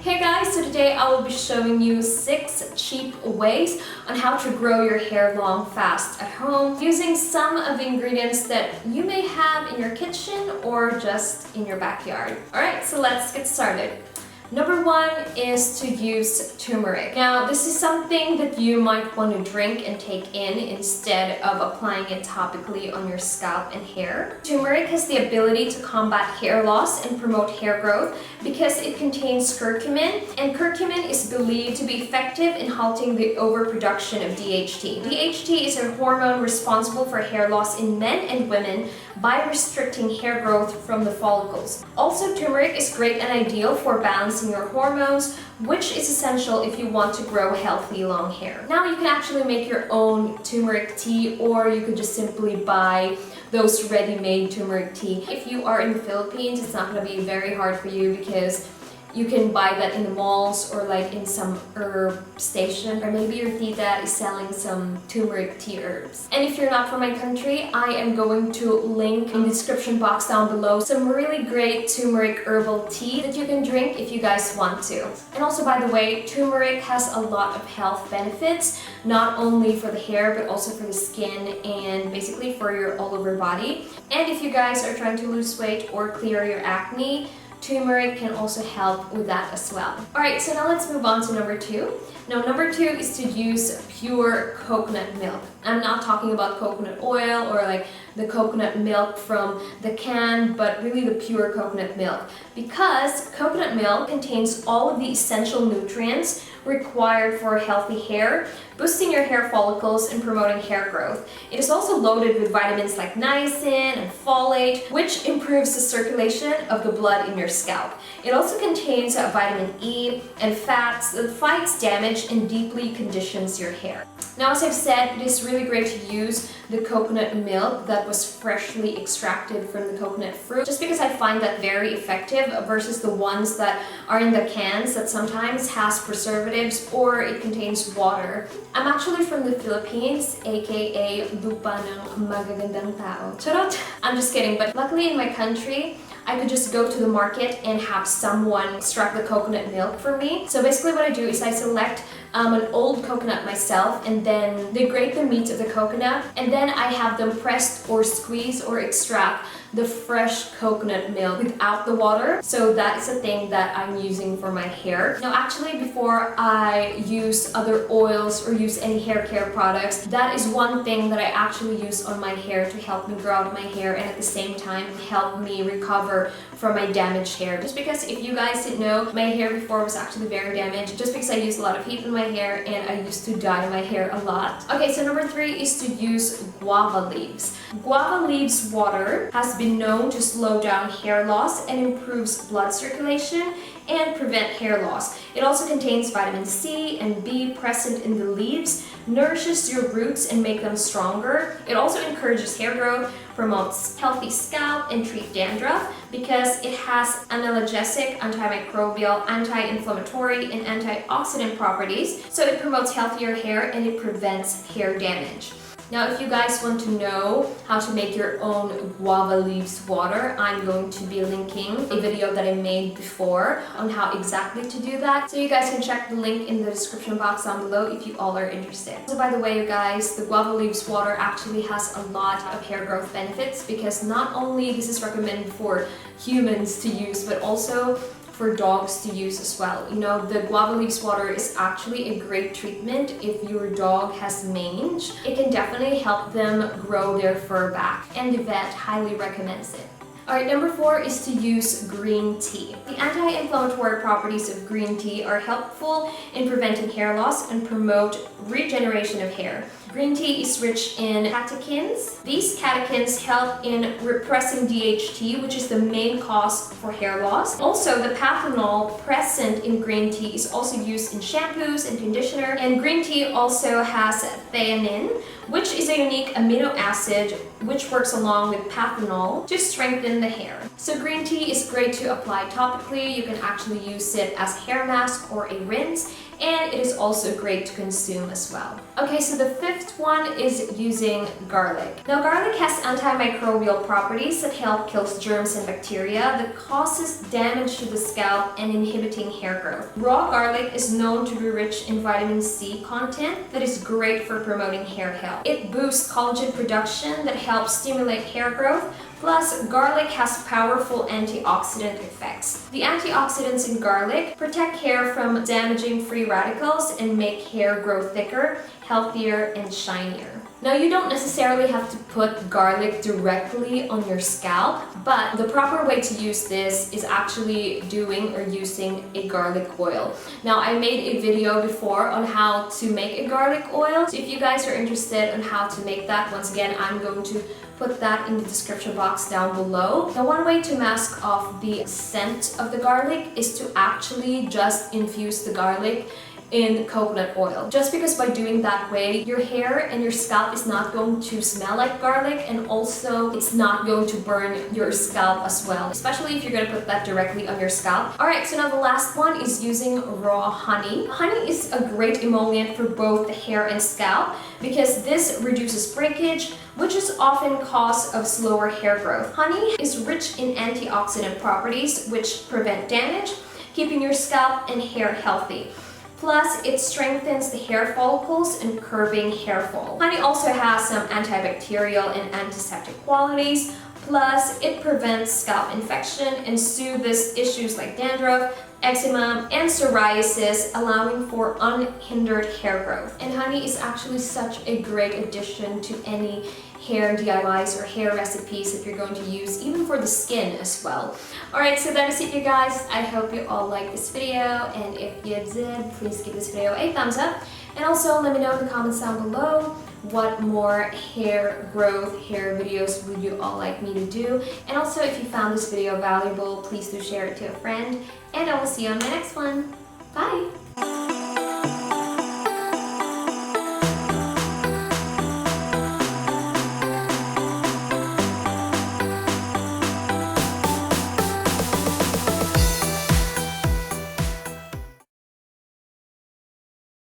Hey guys, so today I will be showing you 6 cheap ways on how to grow your hair long fast at home using some of the ingredients that you may have in your kitchen or just in your backyard. Alright, so let's get started. Number 1 is to use turmeric. Now, this is something that you might want to drink and take in instead of applying it topically on your scalp and hair. Turmeric has the ability to combat hair loss and promote hair growth because it contains curcumin, and curcumin is believed to be effective in halting the overproduction of DHT. DHT is a hormone responsible for hair loss in men and women by restricting hair growth from the follicles. Also, turmeric is great and ideal for balancing your hormones, which is essential if you want to grow healthy long hair. Now you can actually make your own turmeric tea, or you could just simply buy those ready-made turmeric tea. If you are in the Philippines, it's not going to be very hard for you because you can buy that in the malls or like in some herb station, or maybe your tita is selling some turmeric tea herbs. And if you're not from my country, I am going to link in the description box down below some really great turmeric herbal tea that you can drink if you guys want to. And also, by the way, turmeric has a lot of health benefits, not only for the hair but also for the skin and basically for your all over body. And if you guys are trying to lose weight or clear your acne, turmeric can also help with that as well. Alright, so now let's move on to number 2. Now, number 2 is to use pure coconut milk. I'm not talking about coconut oil or like the coconut milk from the can, but really the pure coconut milk, because coconut milk contains all of the essential nutrients required for healthy hair, boosting your hair follicles and promoting hair growth. It is also loaded with vitamins like niacin and folate, which improves the circulation of the blood in your scalp. It also contains vitamin E and fats that fights damage and deeply conditions your hair. Now, as I've said, it is really great to use the coconut milk that was freshly extracted from the coconut fruit, just because I find that very effective versus the ones that are in the cans that sometimes has preservatives or it contains water. I'm actually from the Philippines, aka lupa ng magagandang tao. Charot! I'm just kidding, but luckily in my country, I could just go to the market and have someone extract the coconut milk for me. So basically what I do is I select an old coconut myself, and then they grate the meat of the coconut, and then I have them pressed or squeeze or extract the fresh coconut milk without the water. So that is a thing that I'm using for my hair. Now, actually, before I use other oils or use any hair care products, that is one thing that I actually use on my hair to help me grow out my hair and at the same time help me recover from my damaged hair. Just because, if you guys didn't know, my hair before was actually very damaged just because I used a lot of heat in my hair and I used to dye my hair a lot. Okay, so number 3 is to use guava leaves. Guava leaves water has been known to slow down hair loss and improves blood circulation and prevent hair loss. It also contains vitamin C and B present in the leaves, nourishes your roots and make them stronger. It also encourages hair growth, promotes healthy scalp and treat dandruff because it has analgesic, antimicrobial, anti-inflammatory and antioxidant properties. So it promotes healthier hair and it prevents hair damage. Now, if you guys want to know how to make your own guava leaves water, I'm going to be linking a video that I made before on how exactly to do that. So you guys can check the link in the description box down below if you all are interested. So by the way, you guys, the guava leaves water actually has a lot of hair growth benefits, because not only this is recommended for humans to use, but also for dogs to use as well. You know, the guava leaves water is actually a great treatment if your dog has mange. It can definitely help them grow their fur back, and the vet highly recommends it. Alright, number 4 is to use green tea. The anti-inflammatory properties of green tea are helpful in preventing hair loss and promote regeneration of hair. Green tea is rich in catechins. These catechins help in repressing DHT, which is the main cause for hair loss. Also, the panthenol present in green tea is also used in shampoos and conditioner. And green tea also has theanine, which is a unique amino acid which works along with panthenol to strengthen the hair. So green tea is great to apply topically. You can actually use it as hair mask or a rinse, and it is also great to consume as well. Okay, so the fifth one is using garlic. Now garlic has antimicrobial properties that help kill germs and bacteria that causes damage to the scalp and inhibiting hair growth. Raw garlic is known to be rich in vitamin C content that is great for promoting hair health. It boosts collagen production that helps stimulate hair growth. Plus, garlic has powerful antioxidant effects. The antioxidants in garlic protect hair from damaging free radicals and make hair grow thicker, healthier, and shinier. Now, you don't necessarily have to put garlic directly on your scalp, but the proper way to use this is actually doing or using a garlic oil. Now, I made a video before on how to make a garlic oil, so if you guys are interested on how to make that, once again, I'm going to put that in the description box down below. Now, one way to mask off the scent of the garlic is to actually just infuse the garlic in coconut oil. Just because by doing that way, your hair and your scalp is not going to smell like garlic, and also it's not going to burn your scalp as well, especially if you're going to put that directly on your scalp. Alright, so now the last one is using raw honey. Honey is a great emollient for both the hair and scalp because this reduces breakage, which is often cause of slower hair growth. Honey is rich in antioxidant properties which prevent damage, keeping your scalp and hair healthy. Plus, it strengthens the hair follicles and curbing hair fall. Honey also has some antibacterial and antiseptic qualities. Plus, it prevents scalp infection and soothes issues like dandruff, eczema, and psoriasis, allowing for unhindered hair growth. And honey is actually such a great addition to any hair DIYs or hair recipes that you're going to use, even for the skin as well. Alright, so that is it, you guys. I hope you all liked this video, and if you did, please give this video a thumbs up. And also let me know in the comments down below what more hair growth, hair videos would you all like me to do. And also, if you found this video valuable, please do share it to a friend. And I will see you on my next one. Bye!